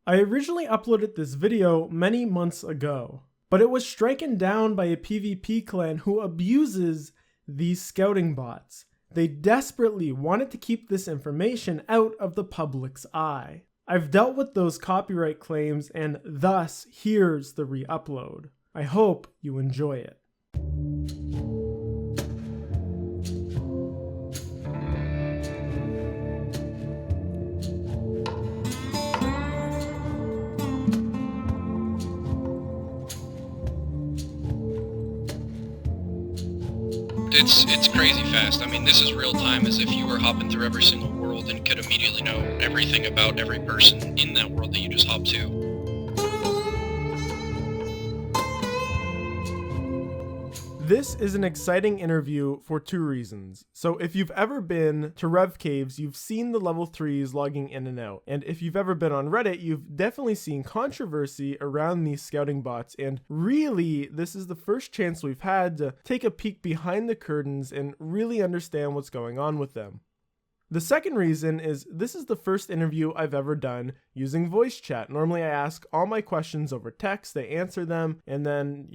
I originally uploaded this video many months ago, but it was stricken down by a PvP clan who abuses these scouting bots. They desperately wanted to keep this information out of the public's eye. I've dealt with those copyright claims and thus here's the re-upload. I hope you enjoy it. It's crazy fast. I mean, this is real time, as if you were hopping through every single world and could immediately know everything about every person in that world that you just hopped to. This is an exciting interview for two reasons. So if you've ever been to Rev Caves, you've seen the level 3s logging in and out. And if you've ever been on Reddit, you've definitely seen controversy around these scouting bots. And really, this is the first chance we've had to take a peek behind the curtains and really understand what's going on with them. The second reason is this is the first interview I've ever done using voice chat. Normally I ask all my questions over text, they answer them, and then,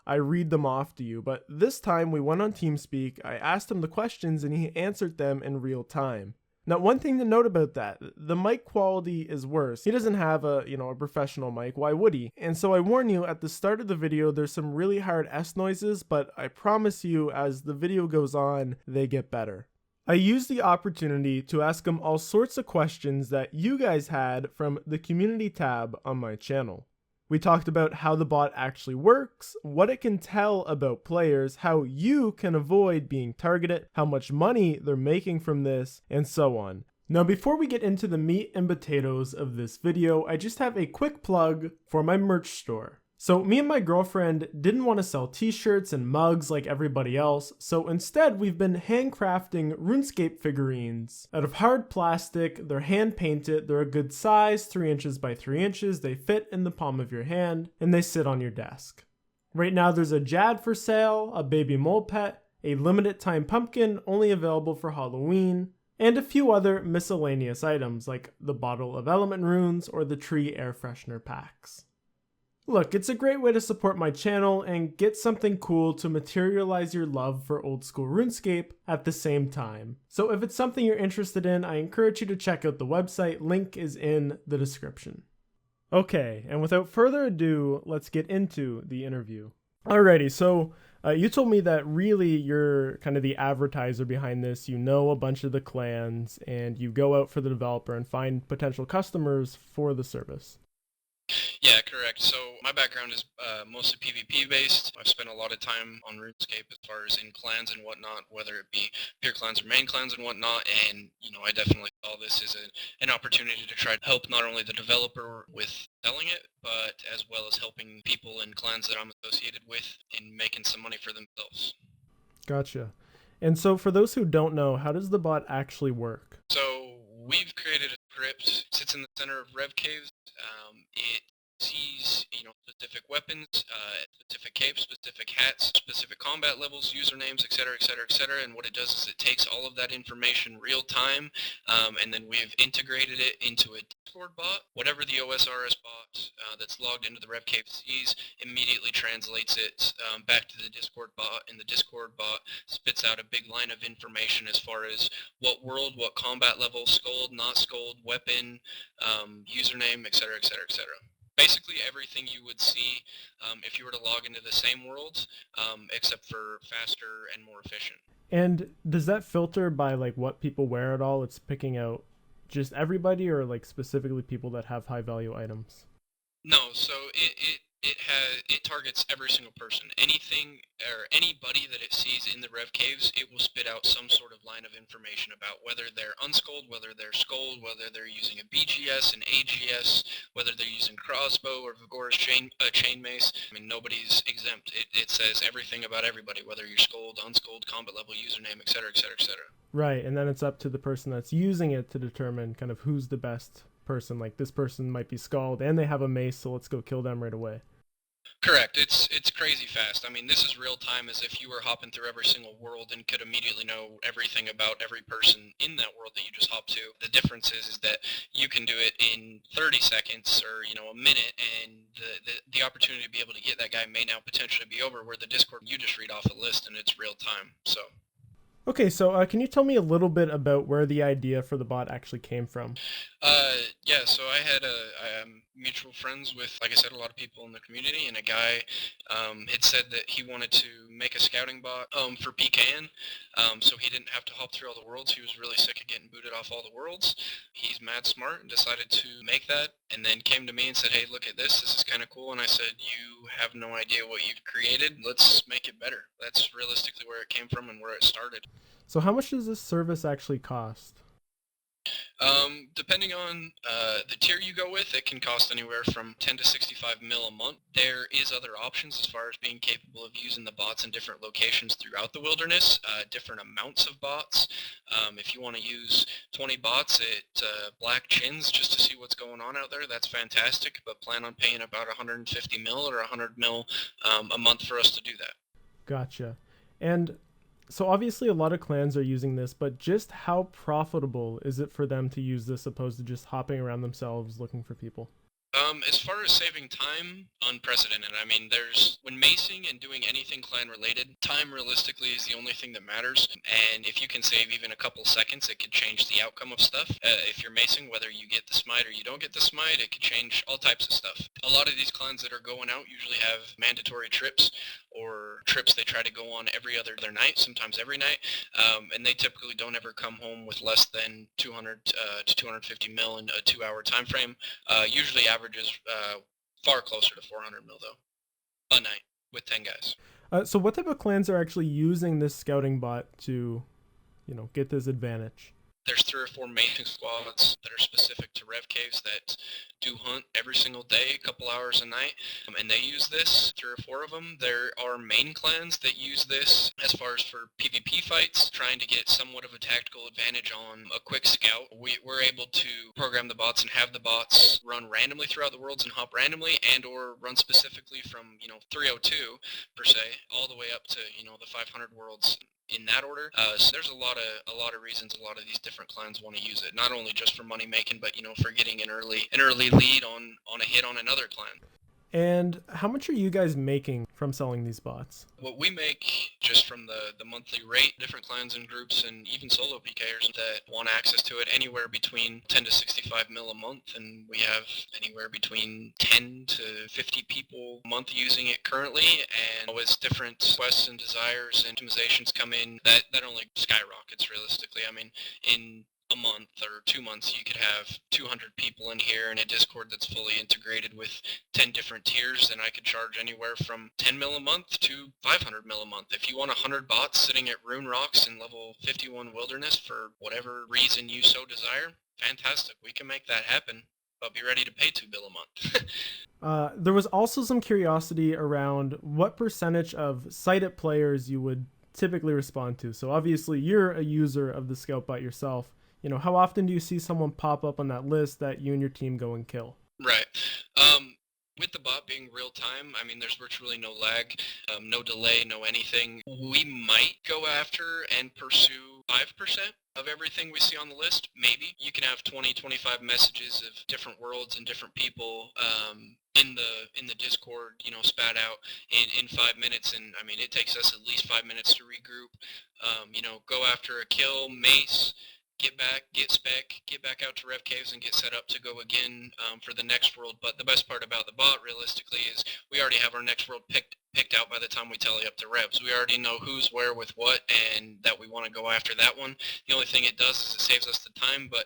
I read them off to you, but this time we went on TeamSpeak, I asked him the questions and he answered them in real time. Now, one thing to note about that, the mic quality is worse. He doesn't have a professional mic, why would he? And so I warn you, at the start of the video, there's some really hard S noises, but I promise you, as the video goes on, they get better. I used the opportunity to ask him all sorts of questions that you guys had from the community tab on my channel. We talked about how the bot actually works, what it can tell about players, how you can avoid being targeted, how much money they're making from this, and so on. Now, before we get into the meat and potatoes of this video, I just have a quick plug for my merch store. So me and my girlfriend didn't want to sell t-shirts and mugs like everybody else, so instead we've been handcrafting RuneScape figurines out of hard plastic. They're hand painted, they're a good size, 3 inches by 3 inches, they fit in the palm of your hand, and they sit on your desk. Right now there's a Jad for sale, a baby mole pet, a limited time pumpkin only available for Halloween, and a few other miscellaneous items like the bottle of element runes or the tree air freshener packs. Look, it's a great way to support my channel and get something cool to materialize your love for old school RuneScape at the same time. So if it's something you're interested in, I encourage you to check out the website. Link is in the description. Okay, and without further ado, let's get into the interview. Alrighty, so you told me that really you're kind of the advertiser behind this. You know a bunch of the clans and you go out for the developer and find potential customers for the service. Yeah, correct. So my background is mostly PvP based. I've spent a lot of time on RuneScape as far as in clans and whatnot, whether it be peer clans or main clans and whatnot. And I definitely saw this as an opportunity to try to help not only the developer with selling it, but as well as helping people in clans that I'm associated with in making some money for themselves. Gotcha. And so for those who don't know, how does the bot actually work? So we've created a script. It sits in the center of Rev Caves. It sees, specific weapons, specific capes, specific hats, specific combat levels, usernames, etc., etc., etc. And what it does is it takes all of that information real time, and then we've integrated it into a Discord bot. Whatever the OSRS bot that's logged into the Rev Cave sees immediately translates it back to the Discord bot, and the Discord bot spits out a big line of information as far as what world, what combat level, scold, not scold, weapon, username, etc., etc., etc. Basically everything you would see if you were to log into the same world, except for faster and more efficient. And does that filter by what people wear at all? It's picking out just everybody, or specifically people that have high value items? No, so it targets every single person. Anything or anybody that it sees in the Rev Caves, it will spit out some sort of line of information about whether they're unscold, whether they're scold, whether they're using a BGS, an AGS, whether they're using crossbow or Vigorous chain mace. I mean, nobody's exempt. It says everything about everybody, whether you're scold, unscold, combat level, username, etc., etc., etc. Right, and then it's up to the person that's using it to determine kind of who's the best person. Like, this person might be scald and they have a mace, so let's go kill them right away. Correct. It's crazy fast. I mean, this is real time as if you were hopping through every single world and could immediately know everything about every person in that world that you just hopped to. The difference is that you can do it in 30 seconds or, a minute, and the opportunity to be able to get that guy may now potentially be over, where the Discord, you just read off a list and it's real time. So Okay, so can you tell me a little bit about where the idea for the bot actually came from? yeah, so I am mutual friends with, like I said, a lot of people in the community, and a guy had said that he wanted to make a scouting bot for PKN, so he didn't have to hop through all the worlds. He was really sick of getting booted off all the worlds. He's mad smart and decided to make that, and then came to me and said, hey, look at this. This is kind of cool. And I said, you have no idea what you've created. Let's make it better. That's realistically where it came from and where it started. So how much does this service actually cost? Depending on the tier you go with, it can cost anywhere from 10 to 65 mil a month. There is other options as far as being capable of using the bots in different locations throughout the wilderness, different amounts of bots. If you want to use 20 bots at Black Chins just to see what's going on out there, that's fantastic, but plan on paying about 150 mil or 100 mil a month for us to do that. Gotcha. And so obviously a lot of clans are using this, but just how profitable is it for them to use this opposed to just hopping around themselves looking for people? As far as saving time, unprecedented. I mean, when macing and doing anything clan related, time realistically is the only thing that matters. And if you can save even a couple seconds, it could change the outcome of stuff. If you're macing, whether you get the smite or you don't get the smite, it could change all types of stuff. A lot of these clans that are going out usually have mandatory trips, or trips they try to go on every other night, sometimes every night, and they typically don't ever come home with less than 200 to 250 mil in a 2-hour time frame. Usually averages far closer to 400 mil though, a night with 10 guys. So what type of clans are actually using this scouting bot to, get this advantage? There's 3 or 4 mating squads that are specific to Rev Caves that do hunt every single day, a couple hours a night, and they use this, 3 or 4 of them. There are main clans that use this as far as for PvP fights, trying to get somewhat of a tactical advantage on a quick scout. We're able to program the bots and have the bots run randomly throughout the worlds and hop randomly, and or run specifically from, 302 per se, all the way up to, the 500 worlds in that order. So there's a lot of reasons a lot of these different clans want to use it. Not only just for money making, but for getting an early lead on a hit on another clan. And how much are you guys making from selling these bots? What we make just from the monthly rate, different clans and groups and even solo PKers that want access to it, anywhere between 10 to 65 mil a month, and we have anywhere between 10 to 50 people a month using it currently, and as different quests and desires and optimizations come in, that only skyrockets realistically. I mean, in a month or 2 months, you could have 200 people in here in a Discord that's fully integrated with 10 different tiers, and I could charge anywhere from 10 mil a month to 500 mil a month. If you want 100 bots sitting at Rune Rocks in level 51 Wilderness for whatever reason you so desire, fantastic. We can make that happen, but be ready to pay 2 bill a month. There was also some curiosity around what percentage of sighted players you would typically respond to. So obviously you're a user of the Scout bot yourself. How often do you see someone pop up on that list that you and your team go and kill? Right. With the bot being real time, I mean, there's virtually no lag, no delay, no anything. We might go after and pursue 5% of everything we see on the list. Maybe you can have 20, 25 messages of different worlds and different people in the Discord, spat out in 5 minutes, and I mean, it takes us at least 5 minutes to regroup. Go after a kill, mace, get back, get spec, get back out to Rev Caves and get set up to go again for the next world. But the best part about the bot, realistically, is we already have our next world picked out by the time we tally up the revs. We already know who's where with what, and that we want to go after that one. The only thing it does is it saves us the time, but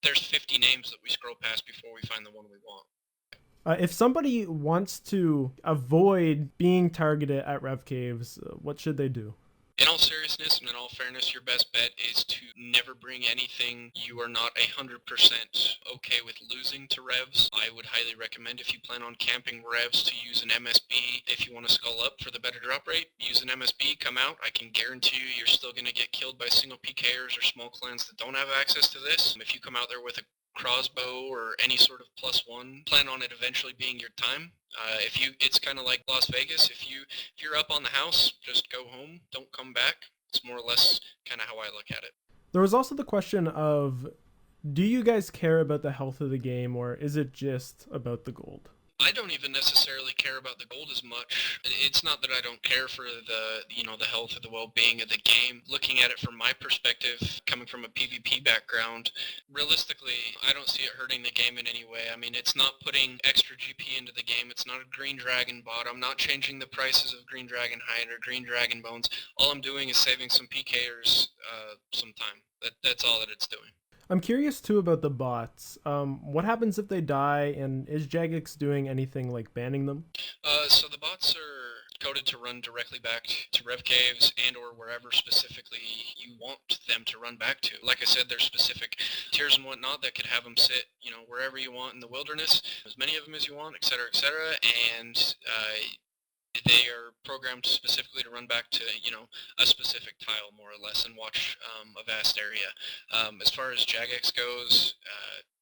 there's 50 names that we scroll past before we find the one we want. If somebody wants to avoid being targeted at Rev Caves, what should they do? In all seriousness and in all fairness, your best bet is to never bring anything you are not 100% okay with losing to revs. I would highly recommend, if you plan on camping revs, to use an MSB. If you want to skull up for the better drop rate, use an MSB, come out. I can guarantee you you're still going to get killed by single PKers or small clans that don't have access to this. If you come out there with a crossbow or any sort of +1, plan on it eventually being your time. It's kind of like Las Vegas. If you're up on the house, just go home, don't come back. It's more or less kind of how I look at it. There was also the question of, do you guys care about the health of the game, or is it just about the gold? I don't even necessarily care about the gold as much. It's not that I don't care for the health or the well-being of the game. Looking at it from my perspective, coming from a PvP background, realistically, I don't see it hurting the game in any way. I mean, it's not putting extra GP into the game. It's not a Green Dragon bot. I'm not changing the prices of Green Dragon hide or Green Dragon bones. All I'm doing is saving some PKers some time. That's all that it's doing. I'm curious too about the bots. What happens if they die, and is Jagex doing anything like banning them? So the bots are coded to run directly back to Rev Caves and or wherever specifically you want them to run back to. Like I said, there's specific tiers and whatnot that could have them sit, wherever you want in the wilderness, as many of them as you want, etc., etc., and they are programmed specifically to run back to, a specific tile, more or less, and watch a vast area. As far as Jagex goes,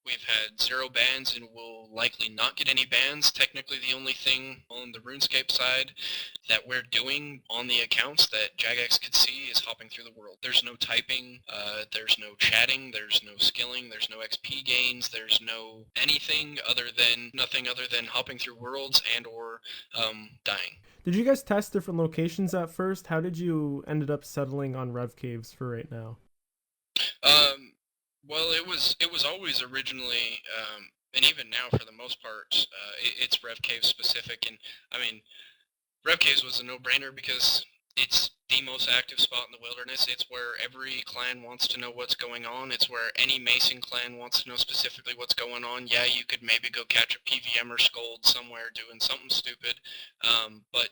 we've had 0 bans and will likely not get any bans. Technically, the only thing on the RuneScape side that we're doing on the accounts that Jagex could see is hopping through the world. There's no typing, there's no chatting, there's no skilling, there's no XP gains, there's no anything nothing other than hopping through worlds and or dying. Did you guys test different locations at first? How did you ended up settling on Rev Caves for right now? Well, it was always originally, and even now for the most part, it's Rev Cave specific. And I mean, Rev Caves was a no-brainer because it's the most active spot in the wilderness. It's where every clan wants to know what's going on. It's where any Mason clan wants to know specifically what's going on. Yeah, you could maybe go catch a PVM or Scold somewhere doing something stupid, but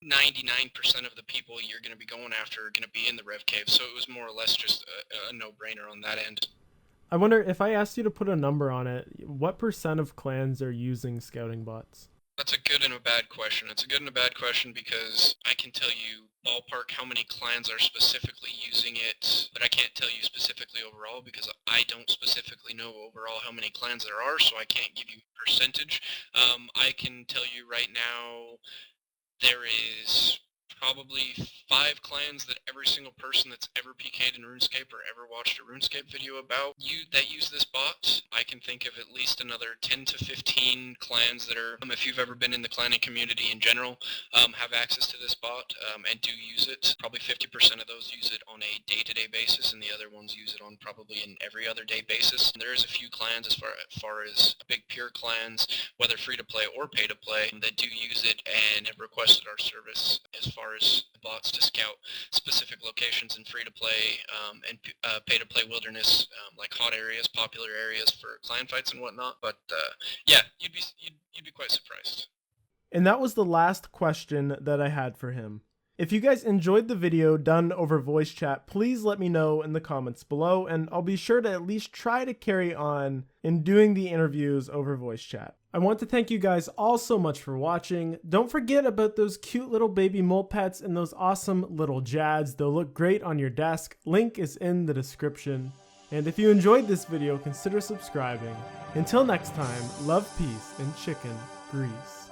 99% of the people you're going to be going after are going to be in the Rev Cave, so it was more or less just a no-brainer on that end. I wonder, if I asked you to put a number on it, what percent of clans are using scouting bots? That's a good and a bad question. It's a good and a bad question because I can tell you ballpark how many clans are specifically using it, but I can't tell you specifically overall because I don't specifically know overall how many clans there are, so I can't give you a percentage. I can tell you right now there is probably 5 clans that every single person that's ever PK'd in RuneScape or ever watched a RuneScape video about that use this bot. I can think of at least another 10 to 15 clans that are, if you've ever been in the clanning community in general, have access to this bot and do use it. Probably 50% of those use it on a day-to-day basis, and the other ones use it on probably an every other day basis. There is a few clans as far as big pure clans, whether free-to-play or pay-to-play, that do use it and have requested our service as far as bots to scout specific locations in free-to-play and pay-to-play wilderness, like hot areas, popular areas for clan fights and whatnot. But yeah, you'd be quite surprised. And that was the last question that I had for him. If you guys enjoyed the video done over voice chat, please let me know in the comments below, and I'll be sure to at least try to carry on in doing the interviews over voice chat. I want to thank you guys all so much for watching. Don't forget about those cute little baby mole pets and those awesome little Jads. They'll look great on your desk. Link is in the description. And if you enjoyed this video, consider subscribing. Until next time, love, peace, and chicken grease.